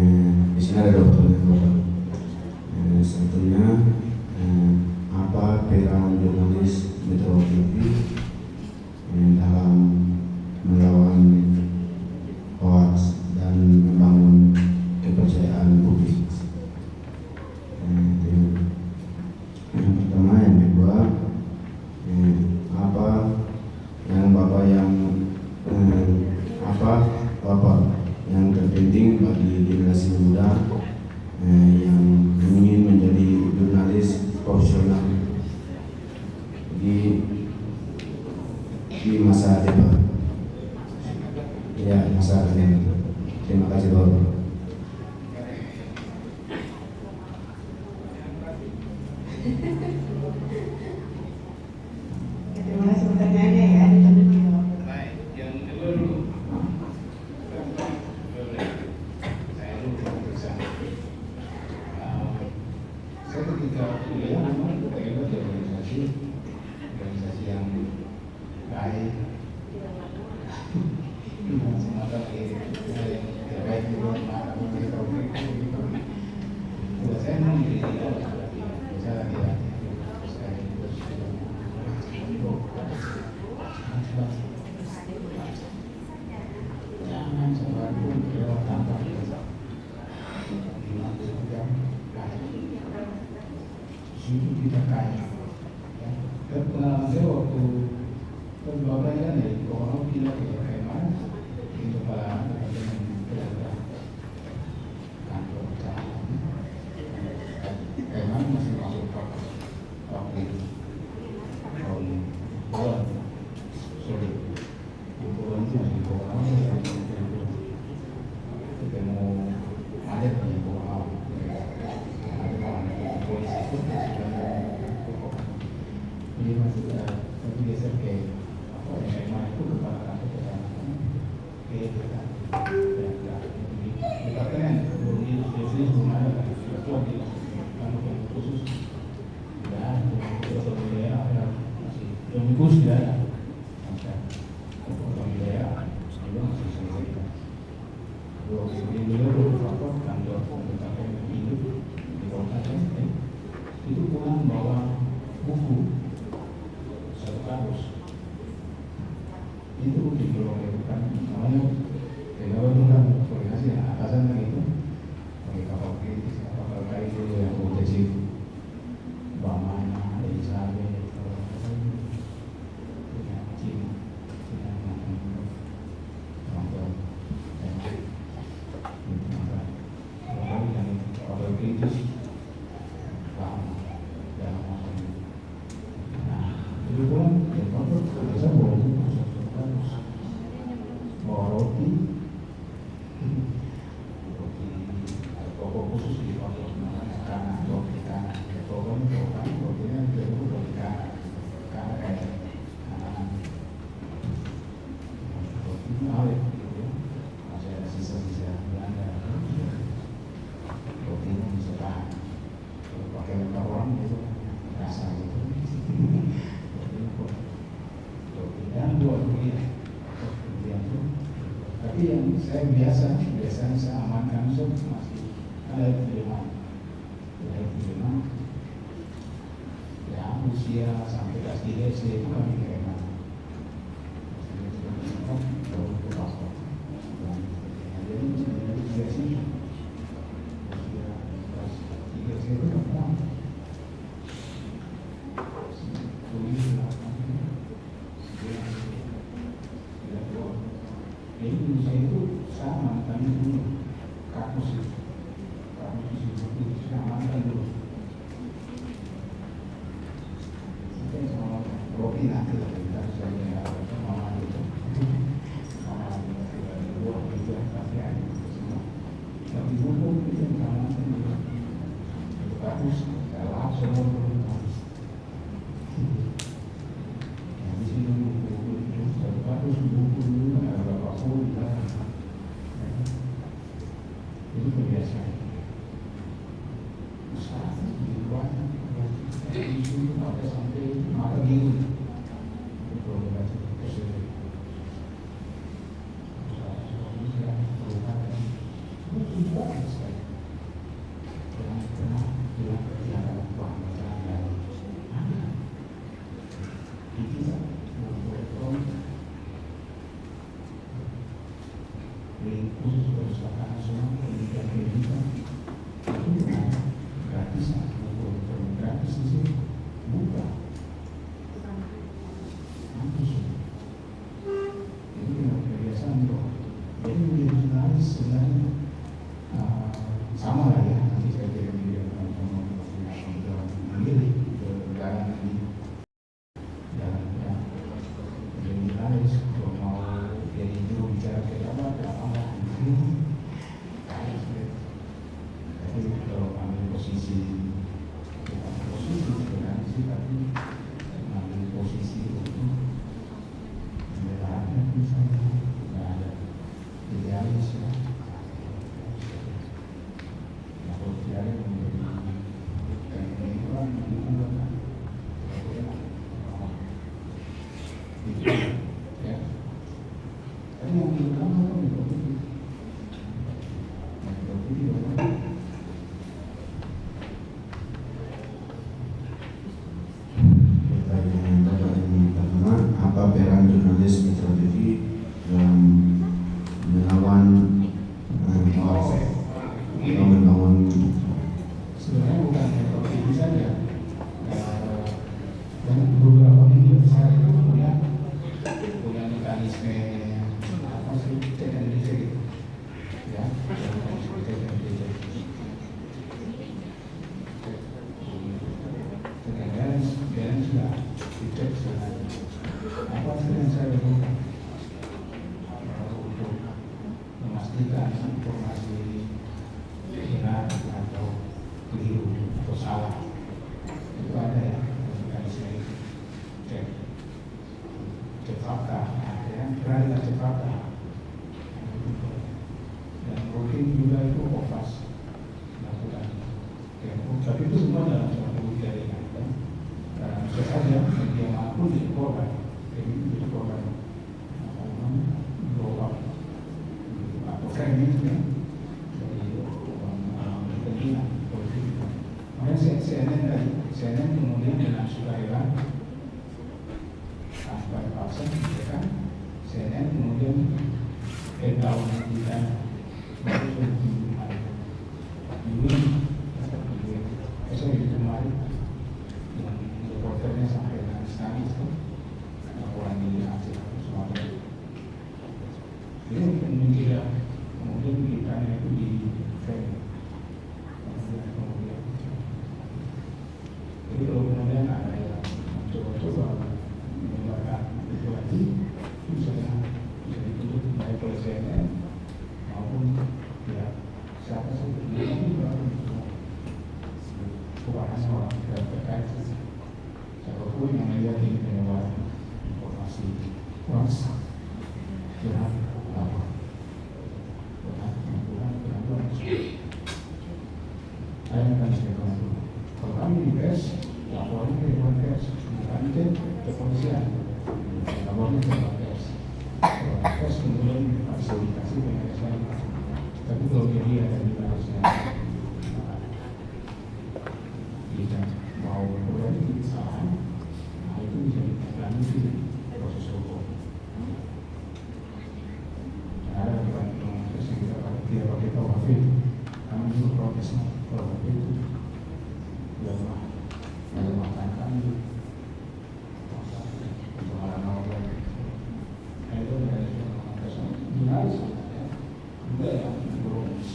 di sini ada 2 pertanyaan Bapak. Satunya, apa peran jurnalis Metro TV dalam melawan hoax dan membangun kepercayaan publik? Yang pertama, yang kedua, apa Bapak yang terpenting bagi generasi muda yang ingin menjadi jurnalis profesional di masa depan? Ya, masa depan. Terima kasih Bapak. Terima kasih pertanyaannya ya. Ditanggapi. Baik, yang kedua dulu. Saya dulu bisa. Saya ketika kuliah memang terlibat di organisasi yang baik. Semata yang terbaik juga mata mereka begitu. Buat saya memang diri bisa tidak. Jangan selalu berlewat tanpa situ kita kaya. Dan pengalaman saya waktu beberapa kan dari orang bilang kayak mana itu para pedagang kantor usaha kayak mana masih masuk waktu itu tahun bulan sulit bulan itu masih orang ketemu ada di bawah ada orang polisi itu ini masih tapi geser ke SMA itu kepada kantor kesana ke departemen biasanya belum ada kan sudah di kantor khusus dan untuk daerah ya masih domkus tidak ada untuk daerah belum masih selesai. Beliau kantor hidup di kota itu pulang bawa buku satu kardus itu dilakukan namanya kenapa itu kan koordinasi atasan kan itu pakai kapal kritis kapal kayu itu yang kecil Bamana Elizabeth kapal kritis itu pun bisa bawa roti toko khusus di pabrik makanan roti kan Tapi yang saya biasanya saya amankan masih ada pilihan, ya usia sampai kelas 3 SD itu kami kena paspor. Jadi biasanya usia kelas 3 SD itu kan jadi saya itu sama kami dulu kampus itu saya amankan dulu. Mungkin sama Robi nanti kita saya mama itu dua itu pasti ada semua. Tapi buku itu sama dulu. Kampus saya langsung dulu. Di sini buku itu harus buku dulu ada berapa puluh itu kebiasaan. Usaha di luar di sini ada sampai malam minggu itu berarti kesini. Usaha bisa merupakan buku banyak sekali. Pernah bilang kegiatan uang macam yang ada di kita. Khusus perpustakaan nasional pendidikan pendidikan itu gratis, gratis di sini buka kampus. Jadi kebiasaan tuh. Jadi menjadi jurnalis sebenarnya sama lah ya. Nanti saya kirim dia memilih jalan ini jalan yang menjadi jurnalis kalau mau jadi juru bicara ke apa. Tapi kalau ambil posisi jurnalistik tapi ambil posisi untuk membelanya misalnya nggak ada idealis ya. Kalau idealis menjadi ini orang digunakan itu ya. Tapi yang utama kan itu. Apa peran jurnalis Mitra TV dalam melawan atau membangun? Sebenarnya bukan Metro TV saja. Dan beberapa media besar itu punya mekanisme apa sih TNDC gitu. Ya, dan sudah dicek sebenarnya apa sih yang saya lakukan untuk memastikan informasi benar atau keliru atau salah itu ada ya mekanisme cek fakta, ya berani cek fakta. Dan rutin juga itu opas lakukan. Ya, tapi itu semua dalam suatu jaringan. Bisa saja media manapun jadi korban, jadi korban blow up atau framing ya dari kepentingan politik. Makanya CNN kemudian dengan sukarela tanpa paksa, ya kan? CNN kemudian tahu kita kemarin dengan reporternya sampai nangis tuh orang di Aceh Sumatera. Jadi kemudian kita itu di frame. Jadi kalau kemudian ada yang mencoba menyebarkan itu lagi, bisa ditutup baik oleh CNN maupun ya siapa sih ini baru bukan hanya orang terkait siapapun yang melihat ini penyebaran informasi hoax benar apa benar ada mekanisme pengaduan. Kalau kami di pers laporan ke dewan pers, bukan ke kepolisian, laporan ke dewan pers. Pers kemudian harus saya dikasih dengan saya. Tapi kalau jadi ada di harusnya tidak mau berani kesalahan, nah itu bisa ditangani di proses hukum. Ada bukan proses yang kita pakai dia pakai KUHP, kami juga protesnya KUHP itu melemahkan kami.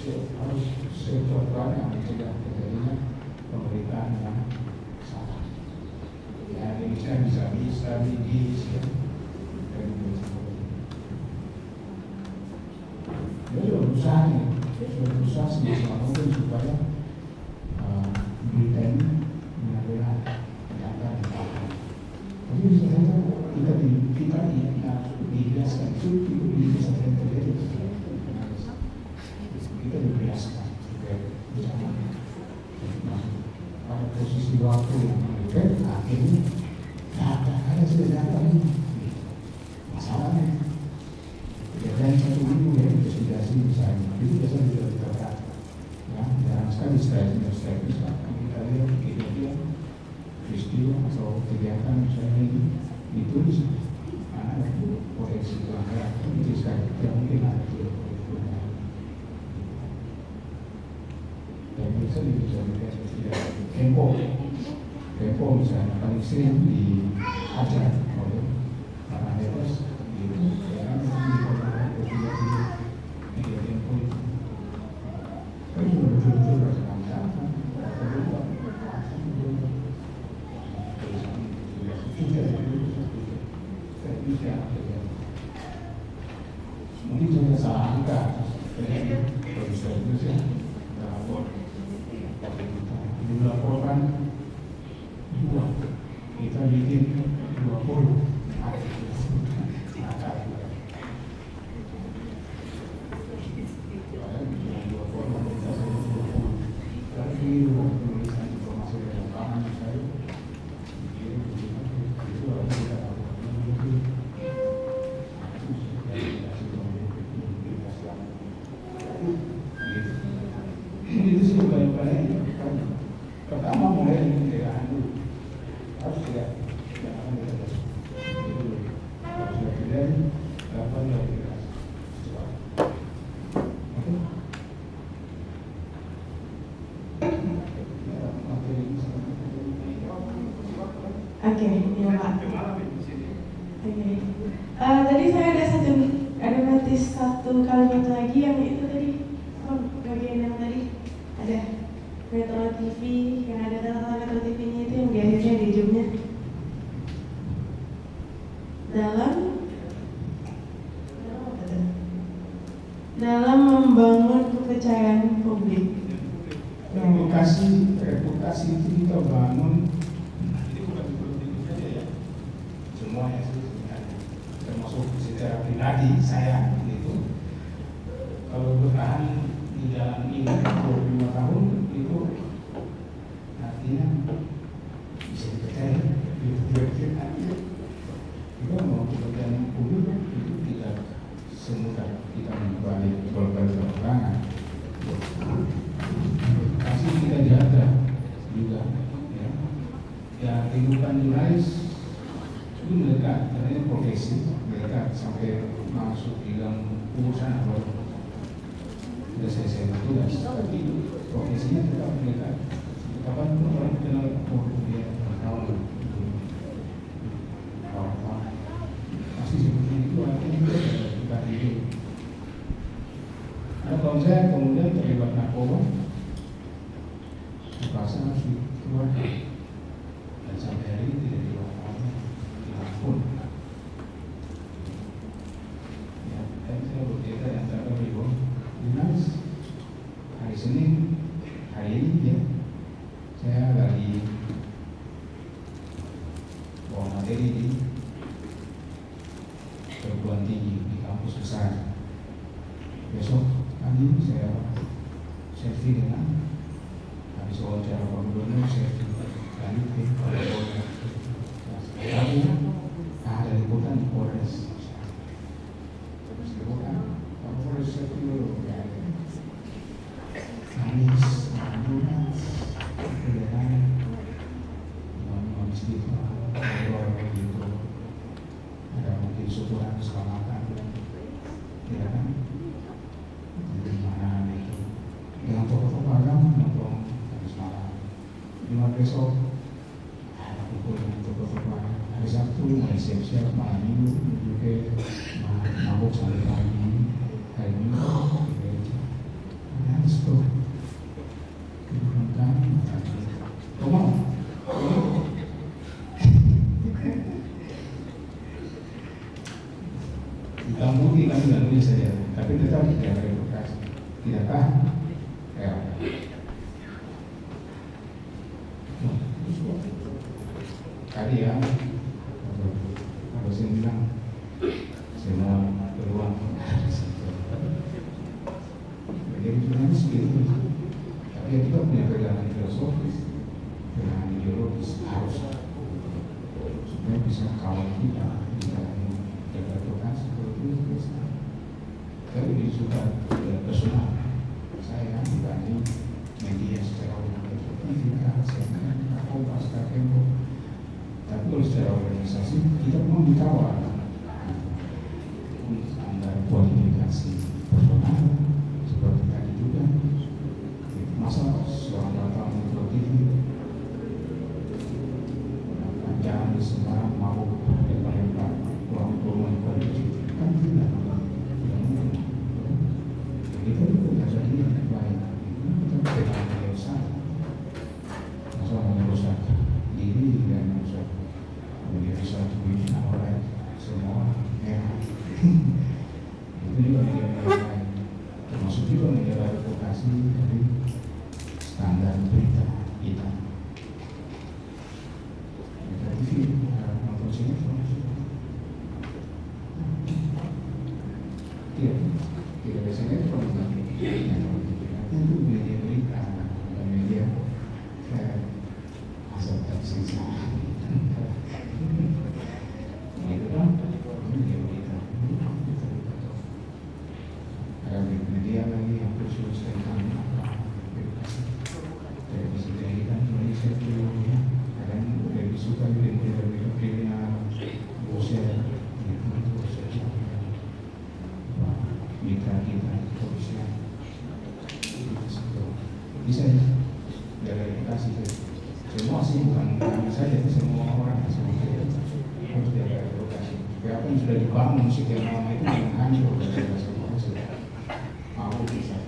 Harus sesuatu yang mencegah terjadinya pemberitaan yang salah. Ya, Indonesia bisa di sudah berusaha semaksimal mungkin supaya berita ini benar-benar nyata dan paham. Tapi bisa saja kita dibiasakan itu bisa terjadi. Kita dibiasakan bersama pada posisi waktu yang berbeda, akhirnya ada sudah ini masalahnya kejadian 1 minggu ya investigasi misalnya itu biasanya tidak dikatakan ya, jarang sekali setelah kita lihat kejadian peristiwa atau kegiatan misalnya ini ditulis ada potensi pelanggaran itu sekali tidak mungkin ada dan bisa dilihat tidak Tempo misalnya paling sering diajar oleh para netos itu ya di media Tempo itu tapi betul-betul bersemangat mungkin saya salah angka dengan produser Indonesia dilaporkan 2 kita bikin 20 ini sih banyak-banyak pertama mulai dari pencegahan dulu harus tidak jangan harus tidak dapat dilakukan cepat. Oke, ya Pak. Oke. Tadi saya ada notis satu kalimat lagi yang itu tadi bagian yang tadi ada Metro TV yang ada catatan Metro TV-nya itu yang di akhirnya di ujungnya dalam membangun kepercayaan publik. Reputasi itu kita bangun ini bukan politik saja ya, semuanya sih sebenarnya, termasuk secara pribadi saya itu kalau bertahan di dalam ini 25 tahun itu artinya bisa dipercaya kita mau kepercayaan publik itu tidak semudah kita membalik perorangan pasti kita jaga juga ya kehidupan jurnalis itu melekat karena ini profesi melekat sampai masuk di dalam urusan apa sudah selesai tugas tapi profesinya tetap melekat kapan pun orang kenal dia kawan pasti seperti itu artinya kita hidup. Ada kawan saya kemudian terlibat narkoba, merasa harus dikeluarkan dan sampai hari ini tidak dilakukan. Ya, dan saya bercerita yang saya tahu dinas hari Senin hari ini ya saya lagi bawa materi di perguruan tinggi di kampus besar. Besok pagi saya selfie dengan habis wawancara Pak Gubernur saya lanjut ke Polda. Lalu ada liputan di Polres. Liputan syukuran keselamatan, ya kan? Gimana itu? Dengan tokoh-tokoh agama nongkrong habis malam. Jumat besok ada kumpul dengan tokoh-tokoh agama. Hari Sabtu mulai siap-siap malam minggu juga mabuk sampai pagi. Hari Minggu harus tuh ngomong. Kamu tinggal di dalamnya saja, tapi tetap tidak revokasi. Tidakkah? Ya. Tadi ya, harus yang bilang semua peluang. Jadi sebenarnya segitu. Tapi kita punya pegangan filosofis, pegangan ideologis harus supaya bisa kawal kita di dalam advokasi seperti itu bisa. Tapi disuka personal saya dibanding media secara umum seperti CNN, Kompas, Tempo. Tapi kalau secara organisasi kita memang ditawar standar kualifikasi personal seperti tadi juga. Masa seorang datang untuk TV jangan di Semarang mau dilempar uang turun kondisi kan tidak mungkin. Kita punya jadi yang baik. Kita tidak merusak. Masa merusak diri dan merusak merusak dunia orang semua ya. Itu juga media baik. Termasuk juga media advokasi dari standar berita kita. Kita TV nonton sinetron. Tidak ada sinetron itu media berita, media asal tersisa. Itu kan media berita. Ada media lagi yang khusus tentang televisi kan Indonesia itu ya, kadang lebih suka dengan kriminal, bosen, mitra kita kepolisian bisa ya dari edukasi semua sih bukan kami saja semua orang semua harus dari edukasi apa yang sudah dibangun sekian lama itu jangan hancur dari semua sudah mau bisa.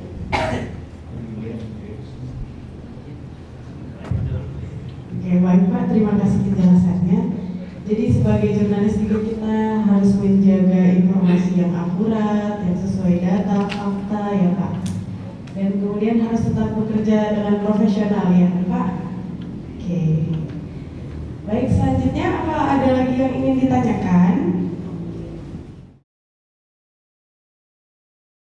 Oke, baik Pak, terima kasih penjelasannya. Jadi sebagai jurnalis juga kita harus menjaga informasi yang akurat, yang sesuai data, fakta ya Pak. Dan kemudian harus tetap bekerja dengan profesional ya Pak. Oke. Baik, selanjutnya apa ada lagi yang ingin ditanyakan?